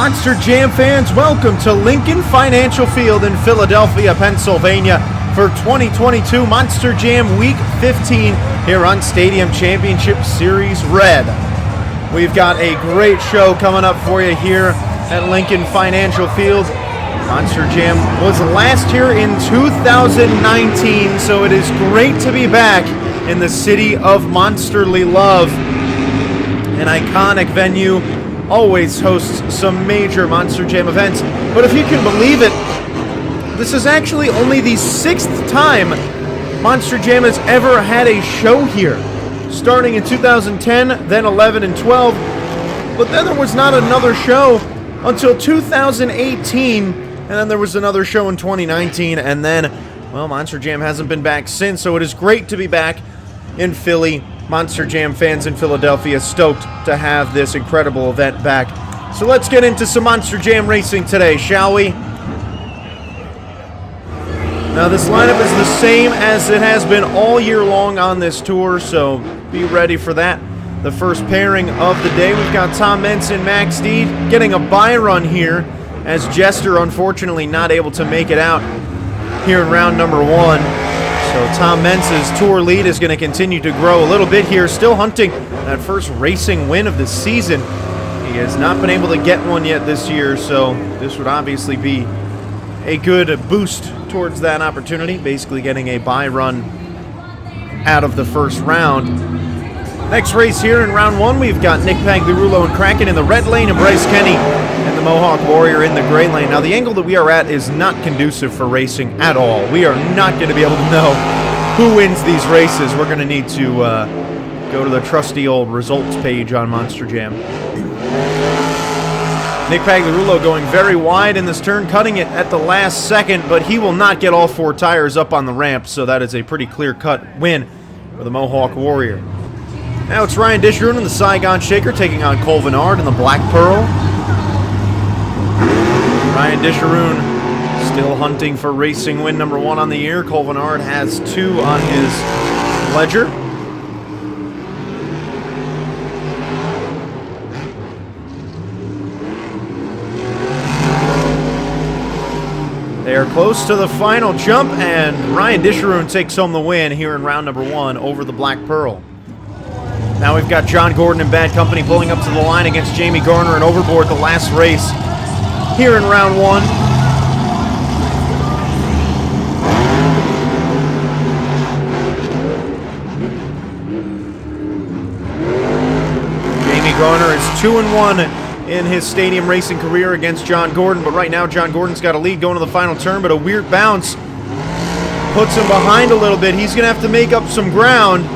Monster Jam fans, welcome to Lincoln Financial Field in Philadelphia, Pennsylvania for 2022 Monster Jam Week 15 here on Stadium Championship Series Red. We've got a great show coming up for you here at Lincoln Financial Field. Monster Jam was last here in 2019, so it is great to be back in the city of Monsterly Love. An iconic venue, always hosts some major Monster Jam events, but if you can believe it, this is actually only the 6th time Monster Jam has ever had a show here. Starting in 2010, then 11 and 12, but then there was not another show until 2018, and then there was another show in 2019, and then, well, Monster Jam hasn't been back since, so it is great to be back in Philly. Monster Jam fans in Philadelphia stoked to have this incredible event back. So let's get into some Monster Jam racing today, shall we? Now this lineup is the same as it has been all year long on this tour, so be ready for that. The first pairing of the day, we've got Tom Meents and Max Deed getting a bye run here, as Jester unfortunately not able to make it out here in round number 1. So Tom Meents' tour lead is going to continue to grow a little bit here, still hunting that first racing win of the season. He has not been able to get one yet this year, so this would obviously be a good boost towards that opportunity, basically getting a bye run out of the first round. Next race here in round 1, we've got Nick Pagliarulo and Kraken in the red lane, and Bryce Kenny and the Mohawk Warrior in the gray lane. Now the angle that we are at is not conducive for racing at all. We are not going to be able to know who wins these races. We're going to need to go to the trusty old results page on Monster Jam. Nick Pagliarulo going very wide in this turn, cutting it at the last second, but he will not get all 4 tires up on the ramp, so that is a pretty clear-cut win for the Mohawk Warrior. Now it's Ryan Disharoon and the Saigon Shaker taking on Cole Vennard and the Black Pearl. Ryan Disharoon still hunting for racing win number 1 on the year. Cole Vennard has 2 on his ledger. They are close to the final jump, and Ryan Disharoon takes home the win here in round number 1 over the Black Pearl. Now we've got John Gordon and Bad Company pulling up to the line against Jamie Garner and Overboard, the last race here in round 1. Jamie Garner is 2-1 in his stadium racing career against John Gordon, but right now John Gordon's got a lead going to the final turn, but a weird bounce puts him behind a little bit. He's going to have to make up some ground.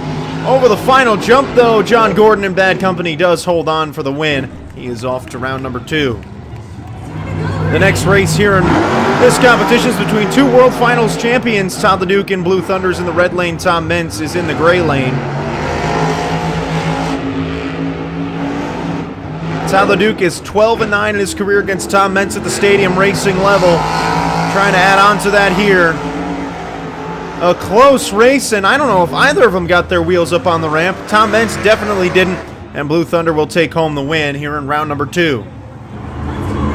Over the final jump, though, John Gordon and Bad Company does hold on for the win. He is off to round number 2. The next race here in this competition is between 2 World Finals champions. Todd LeDuc and Blue Thunder's in the red lane. Tom Meents is in the gray lane. Todd LeDuc is 12-9 in his career against Tom Meents at the stadium racing level. Trying to add on to that here. A close race, and I don't know if either of them got their wheels up on the ramp. Tom Meents definitely didn't, and Blue Thunder will take home the win here in round number 2.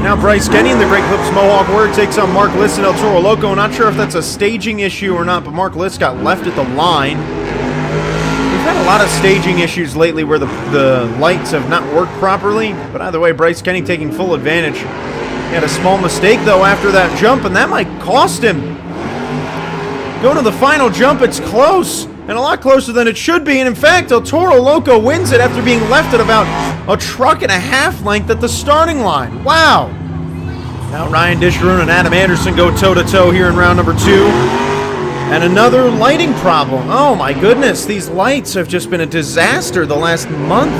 Now Bryce Kenny and the Great Clips Mohawk Warrior takes on Mark Liss and El Toro Loco. Not sure if that's a staging issue or not, but Mark Liss got left at the line. We've had a lot of staging issues lately where the lights have not worked properly, but either way, Bryce Kenny taking full advantage. He had a small mistake, though, after that jump, and that might cost him. Going to the final jump, it's close, and a lot closer than it should be, and in fact, El Toro Loco wins it after being left at about a truck and a half length at the starting line. Wow! Now Ryan Disharoon and Adam Anderson go toe-to-toe here in round number 2. And another lighting problem. Oh my goodness, these lights have just been a disaster the last month.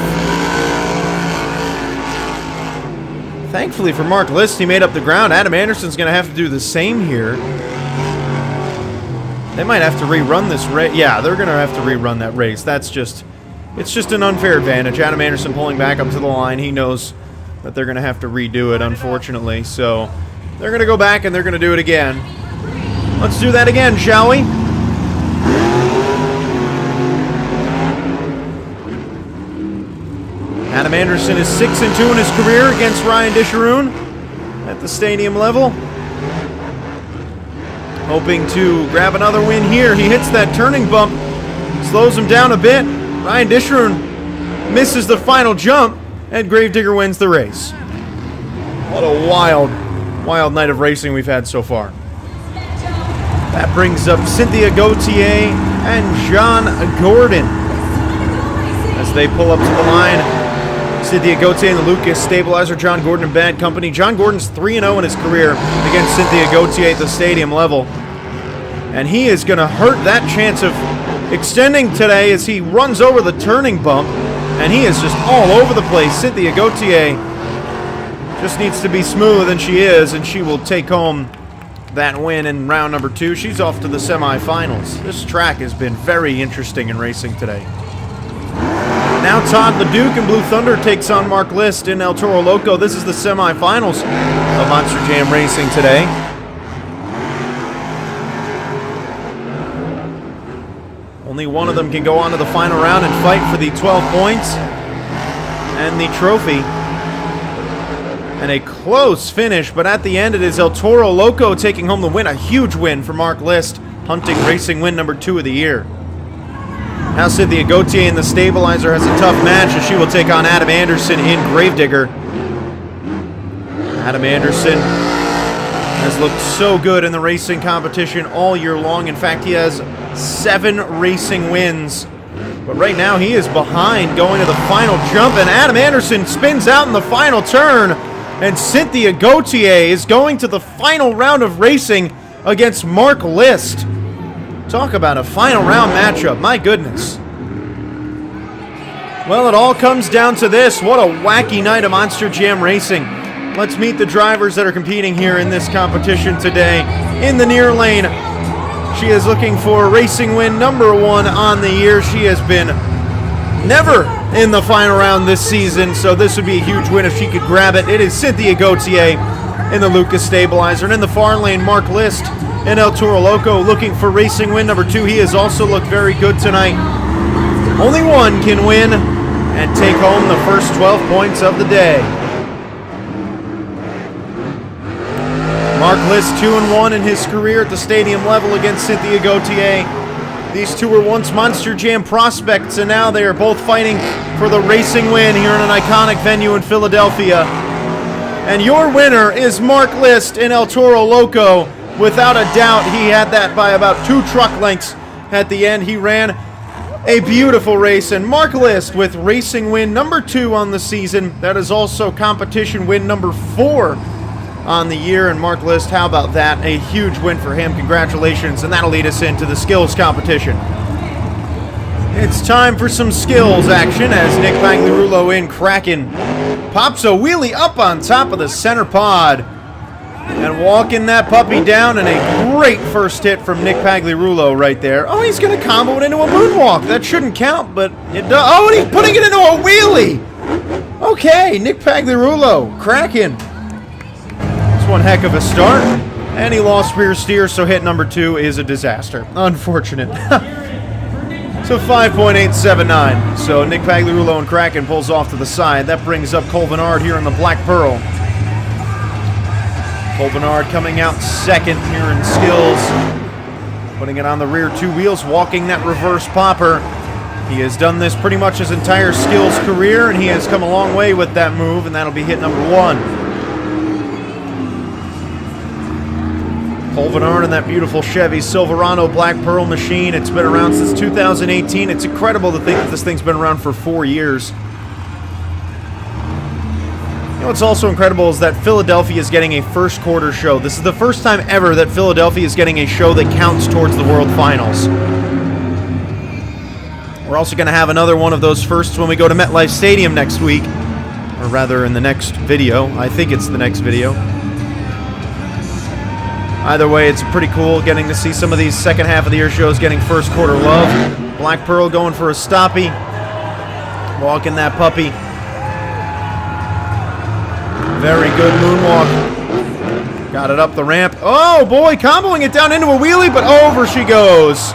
Thankfully for Mark Liss, he made up the ground. Adam Anderson's going to have to do the same here. They might have to rerun this race. Yeah, they're going to have to rerun that race. It's just an unfair advantage. Adam Anderson pulling back up to the line. He knows that they're going to have to redo it, unfortunately. So they're going to go back and they're going to do it again. Let's do that again, shall we? Adam Anderson is 6-2 in his career against Ryan Disharoon. at the stadium level. Hoping to grab another win here. He hits that turning bump, slows him down a bit. Ryan Disharum misses the final jump, and Gravedigger wins the race. What a wild, wild night of racing we've had so far. That brings up Cynthia Gauthier and John Gordon as they pull up to the line. Cynthia Gauthier and the Lucas Stabilizer, John Gordon in bad company. John Gordon's 3-0 in his career against Cynthia Gauthier at the stadium level. And he is going to hurt that chance of extending today as he runs over the turning bump. And he is just all over the place. Cynthia Gauthier just needs to be smooth, and she is, and she will take home that win in round number 2. She's off to the semifinals. This track has been very interesting in racing today. Now Todd LeDuc and Blue Thunder takes on Mark List in El Toro Loco. This is the semifinals of Monster Jam Racing today. Only one of them can go on to the final round and fight for the 12 points and the trophy. And a close finish, but at the end it is El Toro Loco taking home the win. A huge win for Mark List, hunting racing win number 2 of the year. Now Cynthia Gauthier in the Stabilizer has a tough match as she will take on Adam Anderson in Gravedigger. Adam Anderson has looked so good in the racing competition all year long. In fact, he has 7 racing wins. But right now he is behind going to the final jump, and Adam Anderson spins out in the final turn. And Cynthia Gauthier is going to the final round of racing against Mark List. Talk about a final round matchup, my goodness. Well, it all comes down to this. What a wacky night of Monster Jam Racing. Let's meet the drivers that are competing here in this competition today. In the near lane, she is looking for racing win number 1 on the year. She has been never in the final round this season, so this would be a huge win if she could grab it. It is Cynthia Gauthier in the Lucas Stabilizer. And in the far lane, Mark List in El Toro Loco looking for racing win number 2. He has also looked very good tonight. Only one can win and take home the first 12 points of the day. Mark List 2-1 in his career at the stadium level against Cynthia Gauthier. These two were once Monster Jam prospects, and now they are both fighting for the racing win here in an iconic venue in Philadelphia. And your winner is Mark List in El Toro Loco. Without a doubt, he had that by about 2 truck lengths at the end. He ran a beautiful race, and Mark List with racing win number 2 on the season. That is also competition win number 4 on the year. And Mark List, how about that? A huge win for him. Congratulations, and that'll lead us into the skills competition. It's time for some skills action as Nick Pagliarulo in Kraken pops a wheelie up on top of the center pod and walking that puppy down, and a great first hit from Nick Pagliarulo right there. Oh, he's going to combo it into a moonwalk. That shouldn't count, but it does. Oh, and he's putting it into a wheelie. Okay, Nick Pagliarulo, Kraken. It's one heck of a start. And he lost rear steer, so hit number 2 is a disaster. Unfortunate. So 5.879. So Nick Pagliarulo and Kraken pulls off to the side. That brings up Cole Vennard here in the Black Pearl. Cole Vennard coming out second here in skills. Putting it on the rear 2 wheels, walking that reverse popper. He has done this pretty much his entire skills career, and he has come a long way with that move, and that'll be hit number 1. Cole Vennard in that beautiful Chevy Silverado Black Pearl machine. It's been around since 2018. It's incredible to think that this thing's been around for 4 years. You know what's also incredible is that Philadelphia is getting a first quarter show. This is the first time ever that Philadelphia is getting a show that counts towards the World Finals. We're also going to have another one of those firsts when we go to MetLife Stadium next week. Or rather, in the next video. I think it's the next video. Either way, it's pretty cool getting to see some of these second half of the year shows getting first quarter love. Black Pearl going for a stoppie. Walking that puppy. Very good moonwalk. Got it up the ramp. Oh boy, comboing it down into a wheelie, but over she goes.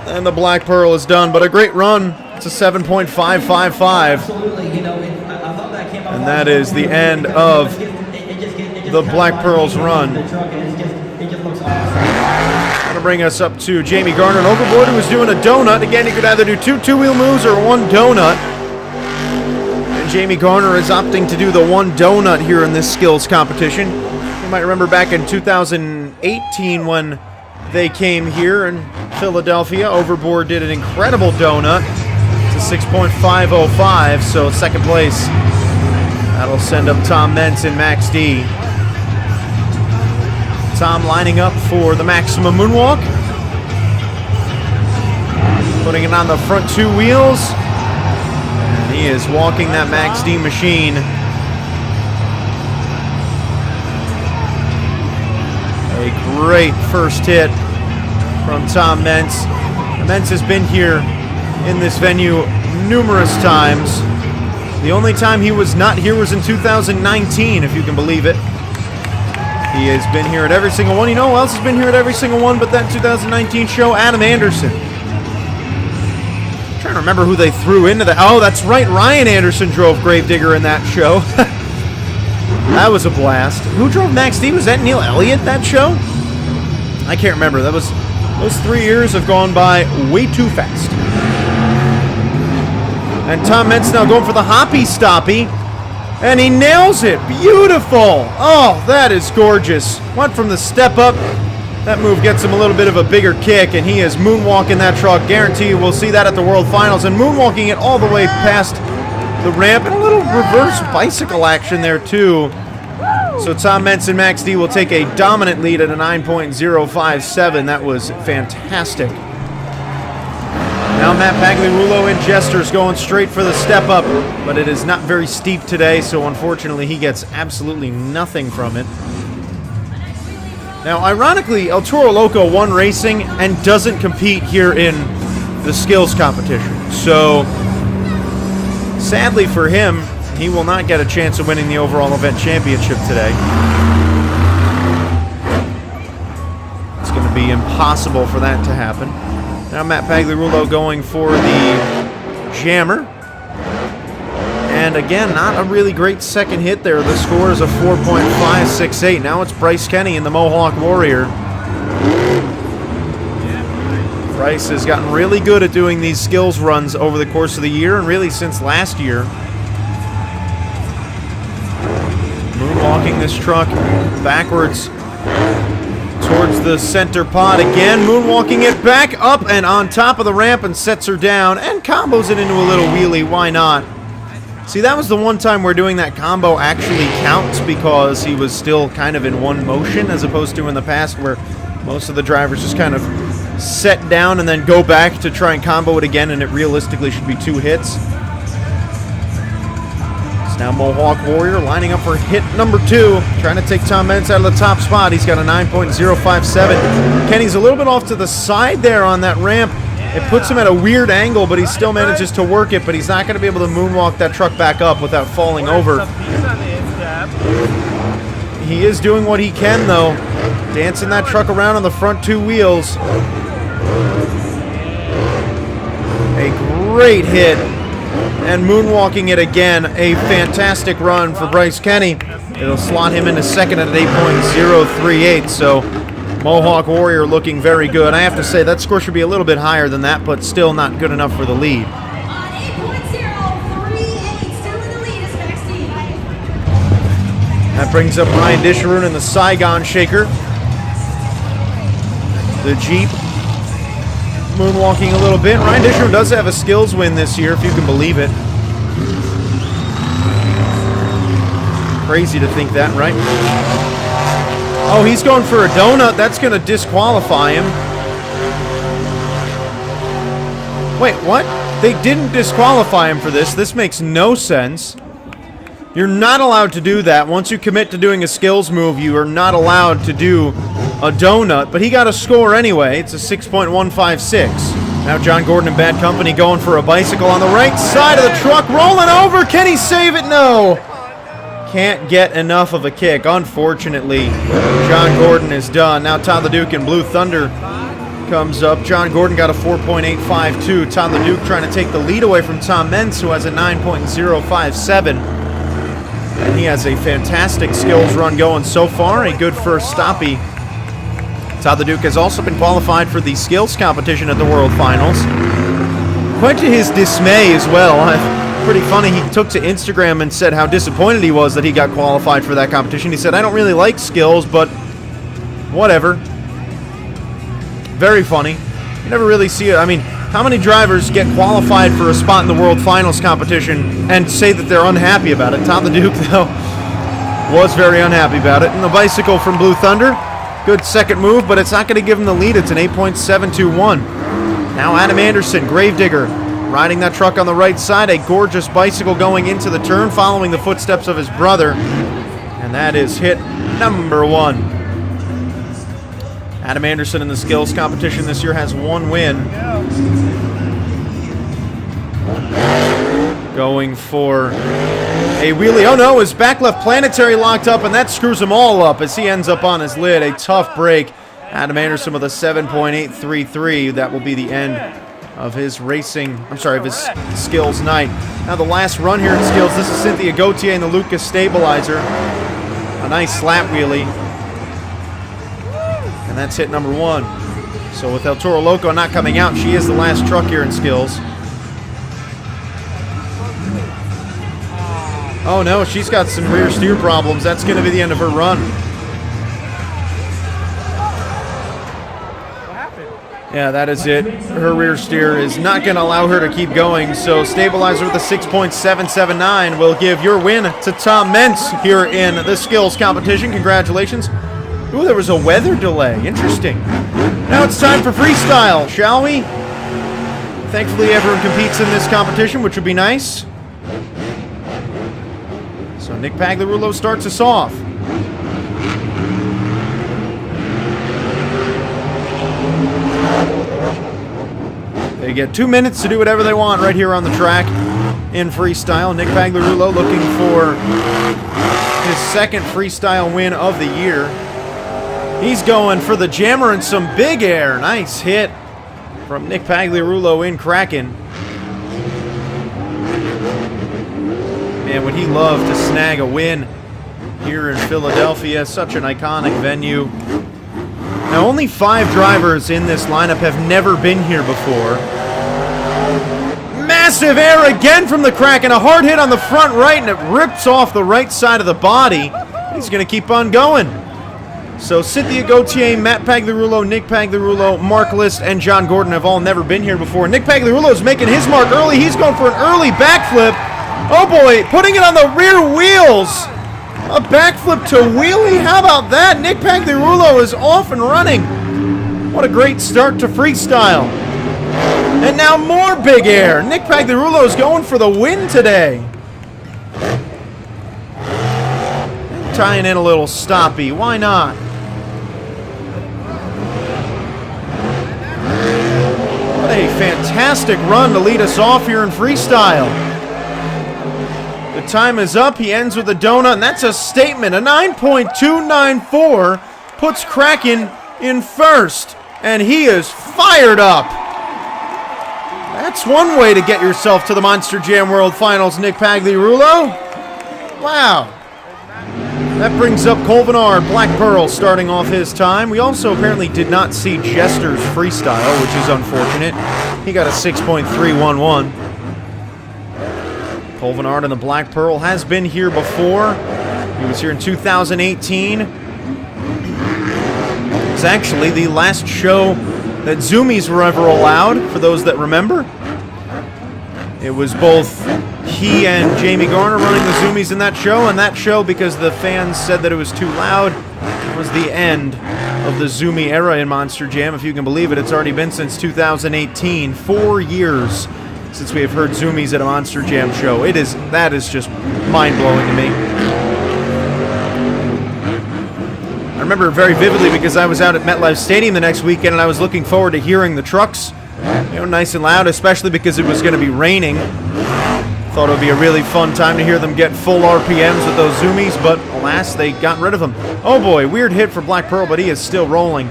And the Black Pearl is done, but a great run. It's a 7.555. Absolutely, you know, I thought that came out. And that is the end of the Black Pearls run. Going to bring us up to Jamie Garner and Overboard, who was doing a donut. Again, you could either do two two-wheel moves or one donut. And Jamie Garner is opting to do the one donut here in this skills competition. You might remember back in 2018 when they came here in Philadelphia. Overboard did an incredible donut. It's a 6.505, so second place. That'll send up Tom Mentz and Max D. Tom lining up for the maximum moonwalk. Putting it on the front two wheels. And he is walking that Max D machine. A great first hit from Tom Mentz. Mentz has been here in this venue numerous times. The only time he was not here was in 2019, if you can believe it. He has been here at every single one. You know who else has been here at every single one but that 2019 show? Adam Anderson. I'm trying to remember who they threw into that. Oh, that's right. Ryan Anderson drove Gravedigger in that show. That was a blast. Who drove Max D? Was that Neil Elliott, that show? I can't remember. Those 3 years have gone by way too fast. And Tom Mentz now going for the hoppy stoppy. And he nails it. Beautiful. Oh, that is gorgeous. Went from the step up. That move gets him a little bit of a bigger kick, and he is moonwalking that truck. Guarantee you we'll see that at the World Finals. And moonwalking it all the way past the ramp. And a little reverse bicycle action there, too. So Tom Mentz and Max D will take a dominant lead at a 9.057. That was fantastic. Now Matt Pagliarulo and Jester's going straight for the step up, but it is not very steep today, so unfortunately he gets absolutely nothing from it. Now, ironically, El Toro Loco won racing and doesn't compete here in the skills competition. So, sadly for him, he will not get a chance of winning the overall event championship today. It's going to be impossible for that to happen. Now Matt Pagliarulo going for the jammer. And again, not a really great second hit there. The score is a 4.568. Now it's Bryce Kenny in the Mohawk Warrior. Bryce has gotten really good at doing these skills runs over the course of the year, and really since last year. Moonwalking this truck backwards towards the center pod again, moonwalking it back up and on top of the ramp and sets her down and combos it into a little wheelie. Why not? See, that was the one time where doing that combo actually counts because he was still kind of in one motion, as opposed to in the past where most of the drivers just kind of set down and then go back to try and combo it again, and it realistically should be 2 hits. Now Mohawk Warrior lining up for hit number 2, trying to take Tom Mentz out of the top spot. He's got a 9.057. Kenny's a little bit off to the side there on that ramp. It puts him at a weird angle, but he still manages to work it, but he's not going to be able to moonwalk that truck back up without falling over. He is doing what he can, though, dancing that truck around on the front 2 wheels. A great hit. And moonwalking it again, a fantastic run for Bryce Kenny. It'll slot him into second at 8.038, so Mohawk Warrior looking very good. I have to say that score should be a little bit higher than that, but still not good enough for the lead. That brings up Ryan Disharoon in the Saigon Shaker. The Jeep moonwalking a little bit. Ryan Disharoon does have a skills win this year, if you can believe it. Crazy to think that, right? Oh, he's going for a donut. That's going to disqualify him. Wait, what? They didn't disqualify him for this. This makes no sense. You're not allowed to do that. Once you commit to doing a skills move, you are not allowed to do a donut, but he got a score anyway. It's a 6.156. Now John Gordon and Bad Company going for a bicycle on the right side of the truck, rolling over. Can he save it? No. Can't get enough of a kick. Unfortunately, John Gordon is done. Now Todd LeDuc and Blue Thunder comes up. John Gordon got a 4.852. Todd LeDuc trying to take the lead away from Tom Mentz, who has a 9.057. And he has a fantastic skills run going so far. A good first stoppie. Todd the Duke has also been qualified for the skills competition at the World Finals. Quite to his dismay as well. Pretty funny, he took to Instagram and said how disappointed he was that he got qualified for that competition. He said, I don't really like skills, but whatever. Very funny. You never really see it. I mean, how many drivers get qualified for a spot in the World Finals competition and say that they're unhappy about it? Todd the Duke, though, was very unhappy about it. And the bicycle from Blue Thunder, good second move, but it's not going to give him the lead. It's an 8.721. Now Adam Anderson, Gravedigger, riding that truck on the right side. A gorgeous bicycle going into the turn, following the footsteps of his brother. And that is hit number 1. Adam Anderson in the skills competition this year has 1 win. Going for a wheelie. Oh no, his back left planetary locked up, and that screws him all up as he ends up on his lid. A tough break. Adam Anderson with a 7.833. That will be the end of his of his skills night. Now the last run here in skills, this is Cynthia Gauthier in the Lucas Stabilizer. A nice slap wheelie. And that's hit number 1. So with El Toro Loco not coming out, she is the last truck here in skills. Oh no, she's got some rear steer problems. That's going to be the end of her run. What happened? Yeah, that is it. Her rear steer is not going to allow her to keep going. So Stabilizer with a 6.779 will give your win to Tom Mentz here in the skills competition. Congratulations. Ooh, there was a weather delay. Interesting. Now it's time for freestyle, shall we? Thankfully, everyone competes in this competition, which would be nice. So Nick Pagliarulo starts us off. They get 2 minutes to do whatever they want right here on the track in freestyle. Nick Pagliarulo looking for his second freestyle win of the year. He's going for the jammer and some big air. Nice hit from Nick Pagliarulo in Kraken. Man, would he love to snag a win here in Philadelphia. Such an iconic venue. Now, only 5 drivers in this lineup have never been here before. Massive air again from the Kraken. A hard hit on the front right, and it rips off the right side of the body. He's going to keep on going. So Cynthia Gauthier, Matt Pagliarulo, Nick Pagliarulo, Mark List, and John Gordon have all never been here before. Nick Pagliarulo is making his mark early. He's going for an early backflip. Oh boy, putting it on the rear wheels. A backflip to wheelie. How about that? Nick Pagliarulo is off and running. What a great start to freestyle. And now more big air. Nick Pagliarulo is going for the win today. Tying in a little stoppie. Why not? What a fantastic run to lead us off here in freestyle. The time is up. He ends with a donut, and that's a statement. A 9.294 puts Kraken in first, and he is fired up. That's one way to get yourself to the Monster Jam World Finals, Nick Pagliarulo. Wow. That brings up Colvinard, Black Pearl, starting off his time. We also apparently did not see Jester's freestyle, which is unfortunate. He got a 6.311. Colvinard and the Black Pearl has been here before. He was here in 2018. It's actually the last show that Zoomies were ever allowed, for those that remember. It was both he and Jamie Garner running the Zoomies in that show, and that show, because the fans said that it was too loud, was the end of the Zoomie era in Monster Jam. If you can believe it, it's already been since 2018, 4 years since we have heard Zoomies at a Monster Jam show. That is just mind-blowing to me. I remember very vividly because I was out at MetLife Stadium the next weekend, and I was looking forward to hearing the trucks, nice and loud, especially because it was going to be raining. Thought it would be a really fun time to hear them get full RPMs with those Zoomies, but alas, they got rid of them. Oh boy, weird hit for Black Pearl, but he is still rolling.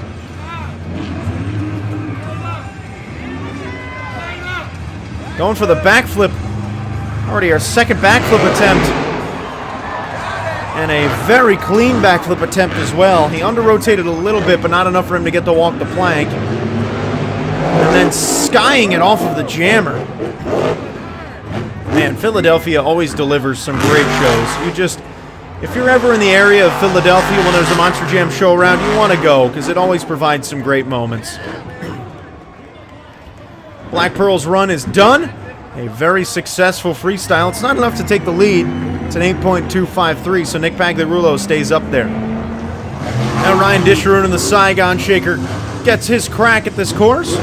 Going for the backflip. Already our second backflip attempt. And a very clean backflip attempt as well. He under-rotated a little bit, but not enough for him to get to walk the plank. And then skying it off of the jammer. Man, Philadelphia always delivers some great shows. If you're ever in the area of Philadelphia when there's a Monster Jam show around, you want to go, because it always provides some great moments. Black Pearl's run is done. A very successful freestyle. It's not enough to take the lead. It's an 8.253, so Nick Pagliarulo stays up there. Now Ryan Disharoon in the Saigon Shaker gets his crack at this course.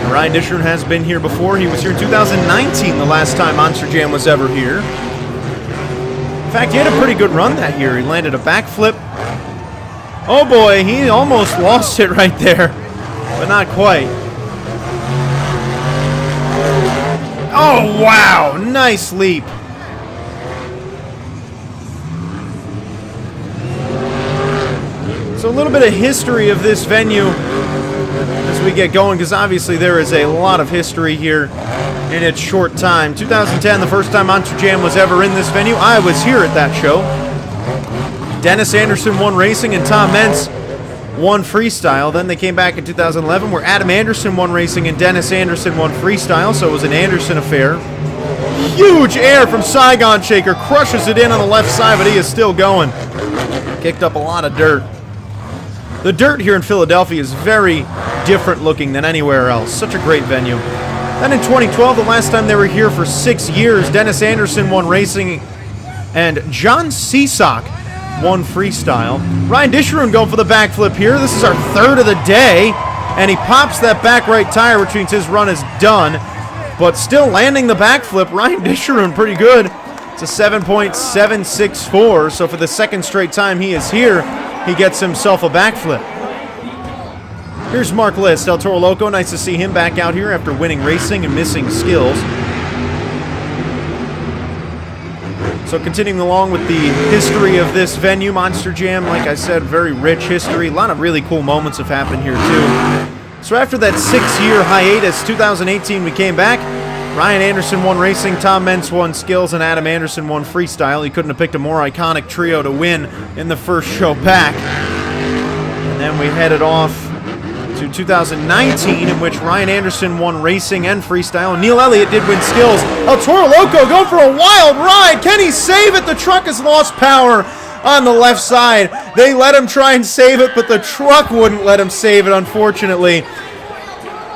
Now, Ryan Disharoon has been here before. He was here in 2019, the last time Monster Jam was ever here. In fact, he had a pretty good run that year. He landed a backflip. Oh boy, he almost lost it right there, but not quite. Oh, wow! Nice leap. So a little bit of history of this venue as we get going, because obviously there is a lot of history here in its short time. 2010, the first time Monster Jam was ever in this venue. I was here at that show. Dennis Anderson won racing and Tom Mentz won freestyle. Then they came back in 2011 where Adam Anderson won racing and Dennis Anderson won freestyle, so it was an Anderson affair. Huge air from Saigon Shaker, crushes it in on the left side, but he is still going. Kicked up a lot of dirt. The dirt here in Philadelphia is very different looking than anywhere else. Such a great venue. Then in 2012, the last time they were here for 6 years, Dennis Anderson won racing and John Seasock won freestyle. Ryan Disharoon going for the backflip here. This is our third of the day, and he pops that back right tire, which means his run is done, but still landing the backflip. Ryan Disharoon pretty good. It's a 7.764, so for the second straight time he is here, he gets himself a backflip. Here's Mark List, El Toro Loco. Nice to see him back out here after winning racing and missing skills. So continuing along with the history of this venue, Monster Jam, like I said, very rich history. A lot of really cool moments have happened here too. So after that 6-year hiatus, 2018 we came back. Ryan Anderson won racing, Tom Mentz won skills, and Adam Anderson won freestyle. He couldn't have picked a more iconic trio to win in the first show back. And then we headed off to 2019, in which Ryan Anderson won racing and freestyle, and Neil Elliott did win skills. El Toro Loco going for a wild ride. Can he save it? The truck has lost power on the left side. They let him try and save it, but the truck wouldn't let him save it, unfortunately.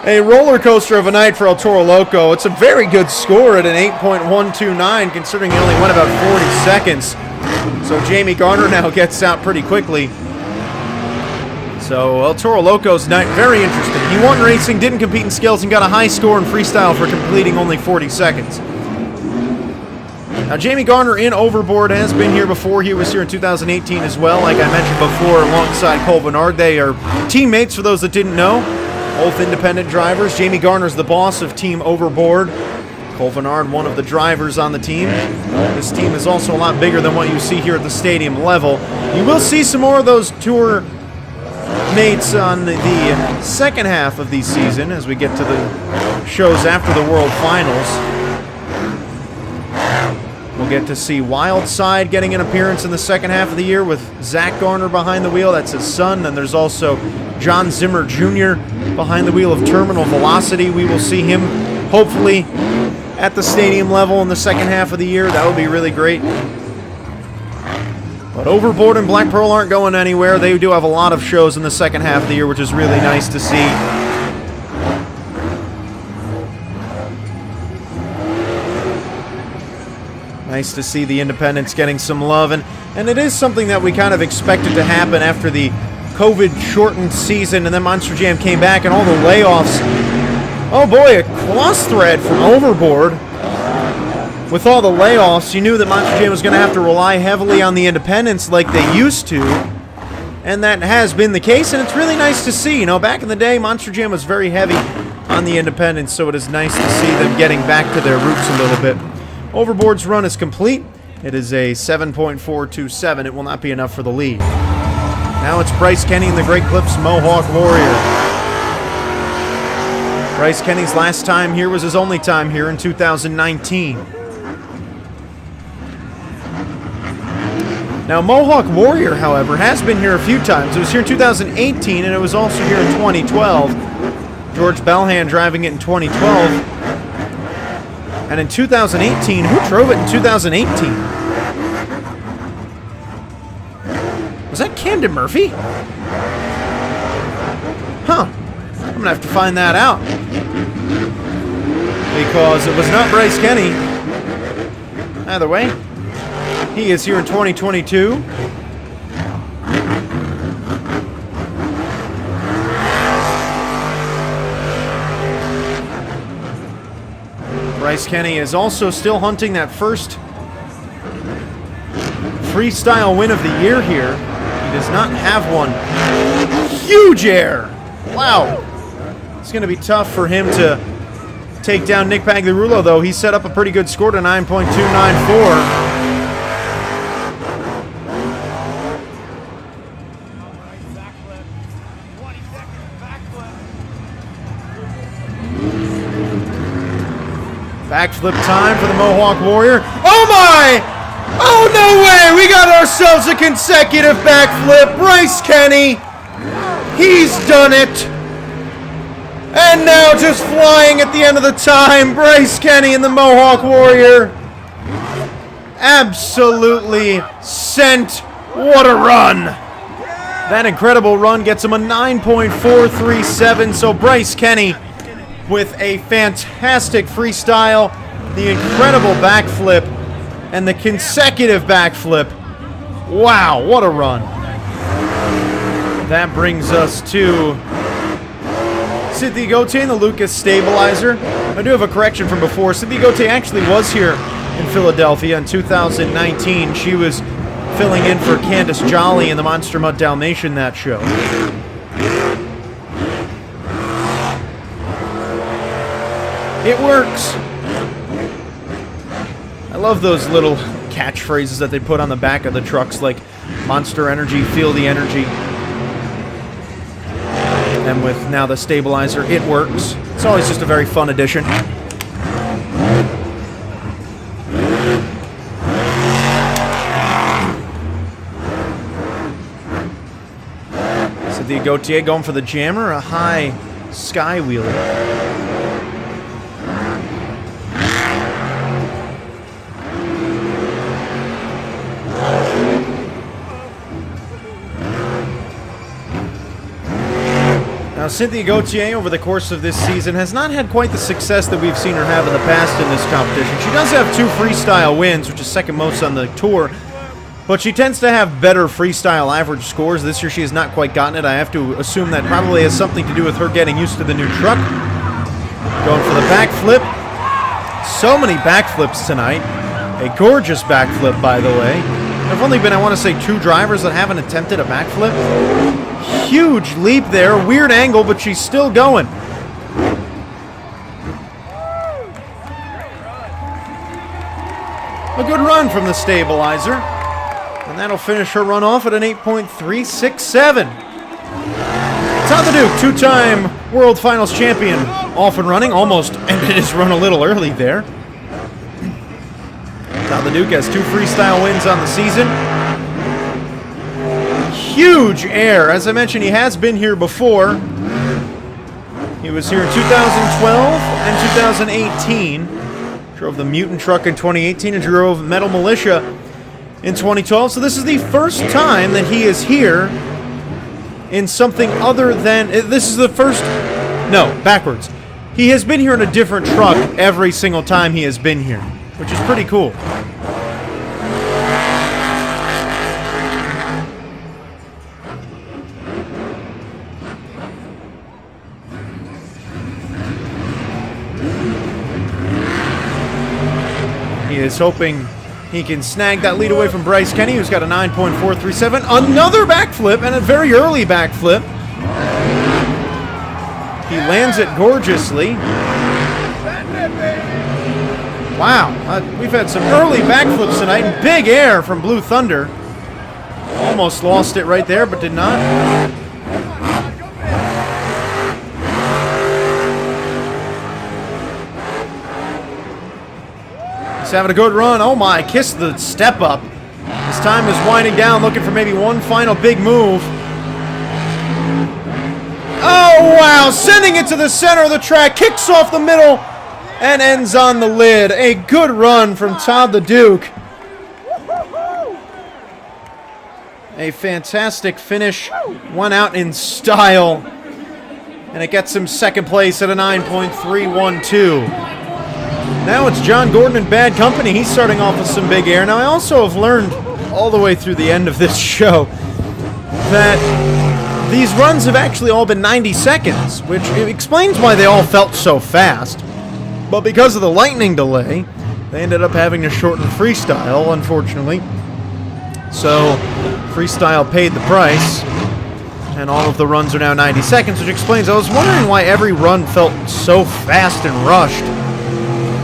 A roller coaster of a night for El Toro Loco. It's a very good score at an 8.129, considering he only went about 40 seconds. So Jamie Garner now gets out pretty quickly. So El Toro Loco's night, very interesting. He won racing, didn't compete in skills, and got a high score in freestyle for completing only 40 seconds. Now Jamie Garner in Overboard has been here before. He was here in 2018 as well, like I mentioned before, alongside Cole Bernard. They are teammates, for those that didn't know. Both independent drivers. Jamie Garner's the boss of Team Overboard. Cole Bernard, one of the drivers on the team. This team is also a lot bigger than what you see here at the stadium level. You will see some more of those tour mates on the second half of the season as we get to the shows after the World Finals. We'll get to see Wildside getting an appearance in the second half of the year with Zach Garner behind the wheel. That's his son. Then there's also John Zimmer Jr. behind the wheel of Terminal Velocity. We will see him hopefully at the stadium level in the second half of the year. That would be really great. But Overboard and Black Pearl aren't going anywhere. They do have a lot of shows in the second half of the year, which is really nice to see. Nice to see the independents getting some love. And it is something that we kind of expected to happen after the COVID-shortened season, and then Monster Jam came back and all the layoffs. Oh boy, a cross thread from Overboard. With all the layoffs, you knew that Monster Jam was going to have to rely heavily on the independents like they used to. And that has been the case, and it's really nice to see. You know, back in the day, Monster Jam was very heavy on the independents, so it is nice to see them getting back to their roots a little bit. Overboard's run is complete. It is a 7.427. It will not be enough for the lead. Now it's Bryce Kenny and the Great Clips Mohawk Warrior. Bryce Kenny's last time here was his only time here in 2019. Now, Mohawk Warrior, however, has been here a few times. It was here in 2018, and it was also here in 2012. George Bellhan driving it in 2012. And in 2018, who drove it in 2018? Was that Camden Murphy? Huh. I'm going to have to find that out. Because it was not Bryce Kenny. Either way, he is here in 2022. Bryce Kenny is also still hunting that first freestyle win of the year here. He does not have one. Huge air! Wow. It's going to be tough for him to take down Nick Pagliarulo, though. He set up a pretty good score to 9.294. Backflip time for the Mohawk Warrior. Oh my! Oh, no way! We got ourselves a consecutive backflip. Bryce Kenny, he's done it. And now just flying at the end of the time, Bryce Kenny and the Mohawk Warrior. Absolutely sent. What a run. That incredible run gets him a 9.437. So Bryce Kenny with a fantastic freestyle, the incredible backflip, and the consecutive backflip. Wow, what a run. That brings us to Cynthia Gauthier and the Lucas Stabilizer. I do have a correction from before. Cynthia Gauthier actually was here in Philadelphia in 2019. She was filling in for Candace Jolly in the Monster Mutt Dalmatian that show. It works. I love those little catchphrases that they put on the back of the trucks, like Monster Energy, Feel the Energy. And with now the Stabilizer, it works. It's always just a very fun addition. Cynthia Gauthier going for the jammer, a high sky wheeler. Now, Cynthia Gauthier, over the course of this season, has not had quite the success that we've seen her have in the past in this competition. She does have 2 freestyle wins, which is second most on the tour, but she tends to have better freestyle average scores. This year she has not quite gotten it. I have to assume that probably has something to do with her getting used to the new truck. Going for the backflip. So many backflips tonight. A gorgeous backflip, by the way. There have only been, I want to say, 2 drivers that haven't attempted a backflip. Huge leap there, weird angle, but she's still going. A good run from the Stabilizer. And that'll finish her run off at an 8.367. Todd the Duke, 2-time World Finals champion, off and running. Almost ended his run a little early there. Todd the Duke has 2 freestyle wins on the season. Huge air. As I mentioned, he has been here before. He was here in 2012 and 2018. Drove the Mutant truck in 2018 and drove Metal Militia in 2012. So this is the first time that he is here in something other than... This is the first... No, backwards. He has been here in a different truck every single time he has been here, which is pretty cool. He is hoping he can snag that lead away from Bryce Kenny, who's got a 9.437. Another backflip, and a very early backflip. He lands it gorgeously. Wow, we've had some early backflips tonight, and big air from Blue Thunder. Almost lost it right there, but did not. He's having a good run. Oh my, kiss the step up. His time is winding down, looking for maybe one final big move. Oh, wow. Sending it to the center of the track. Kicks off the middle and ends on the lid. A good run from Todd the Duke. A fantastic finish. Went out in style. And it gets him second place at a 9.312. Now it's John Gordon in bad company. He's starting off with some big air. Now, I also have learned all the way through the end of this show that these runs have actually all been 90 seconds, which explains why they all felt so fast. But because of the lightning delay, they ended up having to shorten freestyle, unfortunately. So freestyle paid the price, and all of the runs are now 90 seconds, which explains, I was wondering why every run felt so fast and rushed.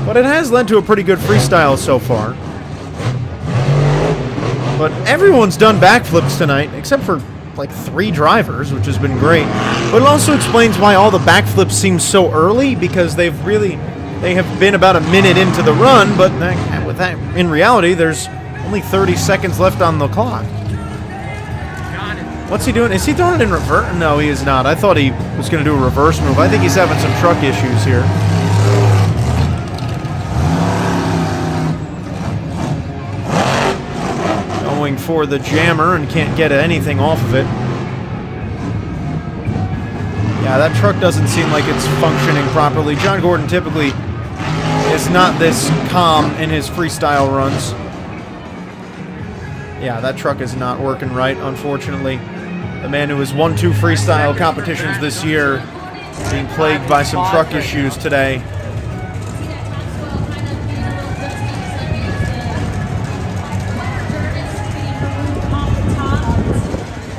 But it has led to a pretty good freestyle so far. But everyone's done backflips tonight, except for like 3 drivers, which has been great. But it also explains why all the backflips seem so early, because they have been about a minute into the run, but with that, in reality, there's only 30 seconds left on the clock. What's he doing? Is he throwing it in reverse? No, he is not. I thought he was going to do a reverse move. I think he's having some truck issues here. Going for the jammer and can't get anything off of it. Yeah, that truck doesn't seem like it's functioning properly. John Gordon typically is not this calm in his freestyle runs. Yeah, that truck is not working right, unfortunately. The man who has won 2 freestyle competitions this year being plagued by some truck issues today.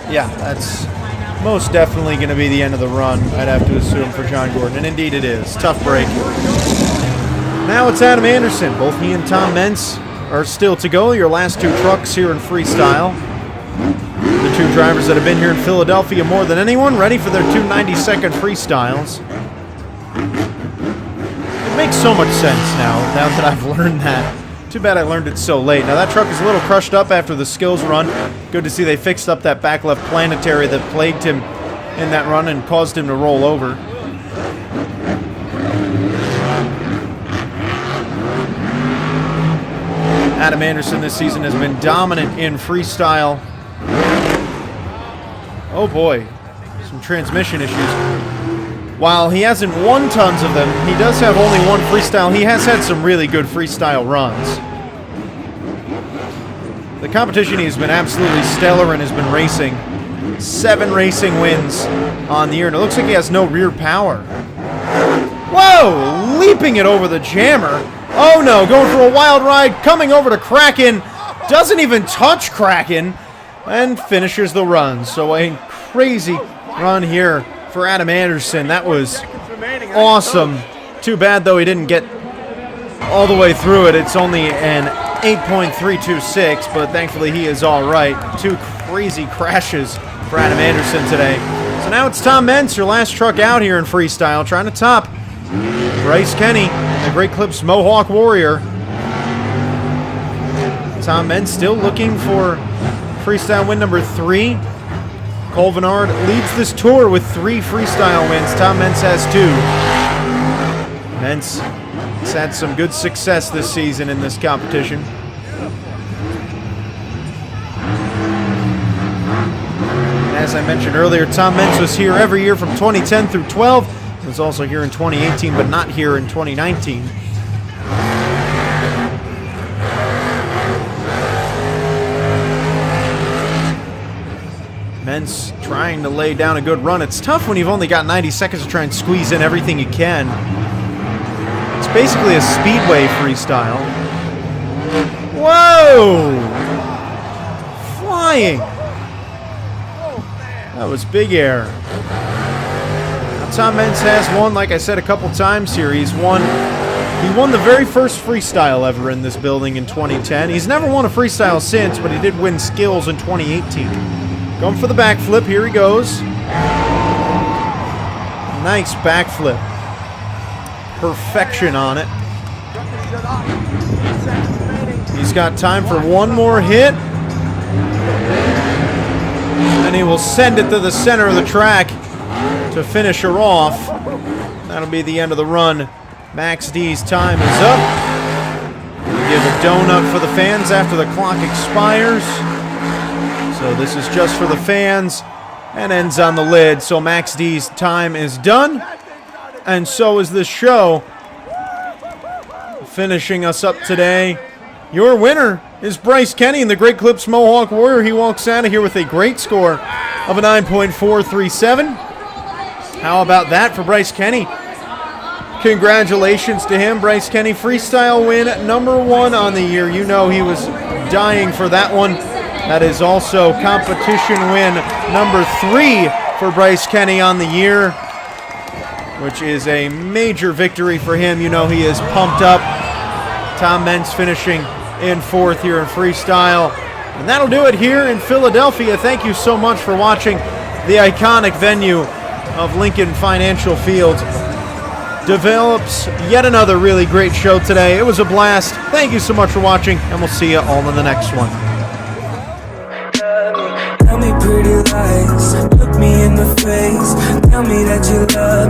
Yeah, that's most definitely going to be the end of the run, I'd have to assume, for John Gordon. And indeed it is. Tough break. Now it's Adam Anderson. Both he and Tom Mentz are still to go. Your last 2 trucks here in freestyle. The 2 drivers that have been here in Philadelphia more than anyone, ready for their 2 90-second freestyles. It makes so much sense now that I've learned that. Too bad I learned it so late. Now that truck is a little crushed up after the skills run. Good to see they fixed up that back left planetary that plagued him in that run and caused him to roll over. Adam Anderson this season has been dominant in freestyle. Oh boy, some transmission issues. While he hasn't won tons of them, he does have only 1 freestyle. He has had some really good freestyle runs. The competition, he's been absolutely stellar and has been racing. 7 racing wins on the year, and it looks like he has no rear power. Whoa! Leaping it over the jammer. Oh no, going for a wild ride, coming over to Kraken. Doesn't even touch Kraken, and finishes the run. So a crazy run here for Adam Anderson. That was awesome. Too bad, though, he didn't get all the way through it. It's only an 8.326, but thankfully he is all right. 2 crazy crashes for Adam Anderson today. So now it's Tom Mentz, your last truck out here in freestyle, trying to top Bryce Kenny, the Great Clips Mohawk Warrior. Tom Mentz still looking for freestyle win number 3. Cole Vennard leads this tour with 3 freestyle wins. Tom Mentz has 2. Mentz has had some good success this season in this competition. As I mentioned earlier, Tom Mentz was here every year from 2010 through 12. He was also here in 2018, but not here in 2019. Mentz trying to lay down a good run. It's tough when you've only got 90 seconds to try and squeeze in everything you can. It's basically a speedway freestyle. Whoa! Flying! That was big air. Now, Tom Mentz has won, like I said, a couple times here. He won the very first freestyle ever in this building in 2010. He's never won a freestyle since, but he did win skills in 2018. Going for the backflip. Here he goes. Nice backflip. Perfection on it. He's got time for one more hit. And he will send it to the center of the track to finish her off. That'll be the end of the run. Max D's time is up. We give a donut for the fans after the clock expires. So this is just for the fans and ends on the lid. So Max D's time is done. And so is this show. Finishing us up today, your winner is Bryce Kenny in the Great Clips Mohawk Warrior. He walks out of here with a great score of a 9.437. How about that for Bryce Kenny? Congratulations to him. Bryce Kenny, freestyle win #1 on the year. You know he was dying for that one. That is also competition win #3 for Bryce Kenny on the year, which is a major victory for him. You know he is pumped up. Tom Mentz finishing in 4th here in freestyle. And that'll do it here in Philadelphia. Thank you so much for watching. The iconic venue of Lincoln Financial Field develops yet another really great show today. It was a blast. Thank you so much for watching, and we'll see you all in the next one. Tell me pretty lies, look me in the face, tell me that you love